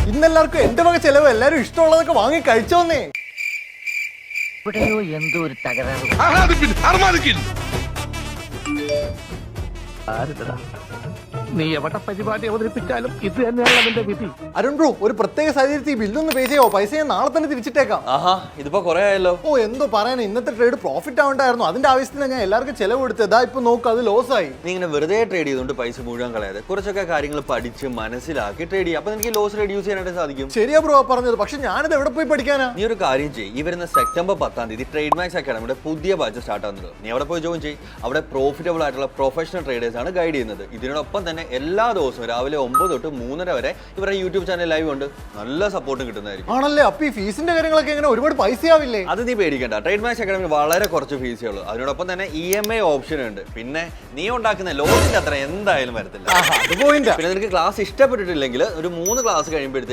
ഇന്നെല്ലാവർക്കും എന്റെ വക ചെലവ് എല്ലാരും ഇഷ്ടമുള്ളതൊക്കെ വാങ്ങി കഴിച്ചോന്നേ. ഇവിടെയോ എന്തോ ഒരു തകരാറ്. നീ എവിടെ പരിപാടി അവതരിപ്പിച്ചാലും ഇത് തന്നെയാണ് അവന്റെ വിധി. അരുൺ ബ്രോ, ഒരു പ്രത്യേക സാഹചര്യത്തിൽ ഈ ബില്ലൊന്ന് പേ ചെയ്യോ? പൈസ ഞാൻ നാളെ തന്നെ തിരിച്ചിട്ടേക്കാം. ആഹാ, ഇതിപ്പോ കുറെ ആയല്ലോ. ഓ, എന്തോ പറയാൻ, ഇന്നത്തെ ട്രേഡ് പ്രോഫിറ്റ് ആവണ്ടായിരുന്നു. അതിന്റെ ആവശ്യത്തിന് ഞാൻ എല്ലാവർക്കും ചെലവ് കൊടുത്തതാ. ഇപ്പൊ നോക്ക്, അത് ലോസ് ആയി. നീ ഇങ്ങനെ വെറുതെ ട്രേഡ് ചെയ്തുകൊണ്ട് പൈസ മുഴുവൻ കളയാതെ കുറച്ചൊക്കെ കാര്യങ്ങൾ പഠിച്ച് മനസ്സിലാക്കി ട്രേഡ് ചെയ്യാം. അപ്പൊ എനിക്ക് ലോസ് റെഡ്യൂസ് ചെയ്യാനായിട്ട് സാധിക്കും. ശരിയാ ബ്രോ പറഞ്ഞത്. പക്ഷെ ഞാനിത് എവിടെ പോയി പഠിക്കാനാ? നീ ഒരു കാര്യം ചെയ്യ്, ഈ വരുന്ന സെപ്റ്റംബർ 10 ട്രേഡ് മാക്സ് അക്കാഡമിയുടെ പുതിയ ബാച്ച് സ്റ്റാർട്ട് ആവുന്നത്. നീ അവിടെ പോയി ജോയിൻ ചെയ്യും. അവിടെ പ്രോഫിറ്റബിൾ ആയിട്ടുള്ള പ്രൊഫഷണൽ ട്രേഡേഴ്സ് ആണ് ഗൈഡ് ചെയ്യുന്നത്. ഇതിനോടൊപ്പം തന്നെ എല്ലാ ദിവസവും രാവിലെ 9 തൊട്ട് 3:30 വരെ ഇവരുടെ യൂട്യൂബ് ചാനൽ ലൈവ് ഉണ്ട്. നല്ല സപ്പോർട്ടും കിട്ടുന്നതായിരിക്കും. ആണല്ലേ? അപ്പൊ ഈ ഫീസിന്റെ കാര്യങ്ങളൊക്കെ എങ്ങനെ? ഒരുപാട് പൈസയാവില്ലേ? അത് നീ പേടിക്കണ്ട. ട്രേഡ് മാക്സ് അക്കാഡമി വളരെ കുറച്ച് ഫീസേ ഉള്ളൂ. അതിനോടൊപ്പം തന്നെ EMI ഓപ്ഷൻ ഉണ്ട്. പിന്നെ നീ ഉണ്ടാക്കുന്ന ലോണിന്റെ അത്ര എന്തായാലും വരത്തില്ല. അത് പോയിന്റ്. പിന്നെ നിനക്ക് ക്ലാസ് ഇഷ്ടപ്പെട്ടിട്ടില്ലെങ്കിൽ ഒരു 3 ക്ലാസ് കഴിയുമ്പോഴത്തേക്ക്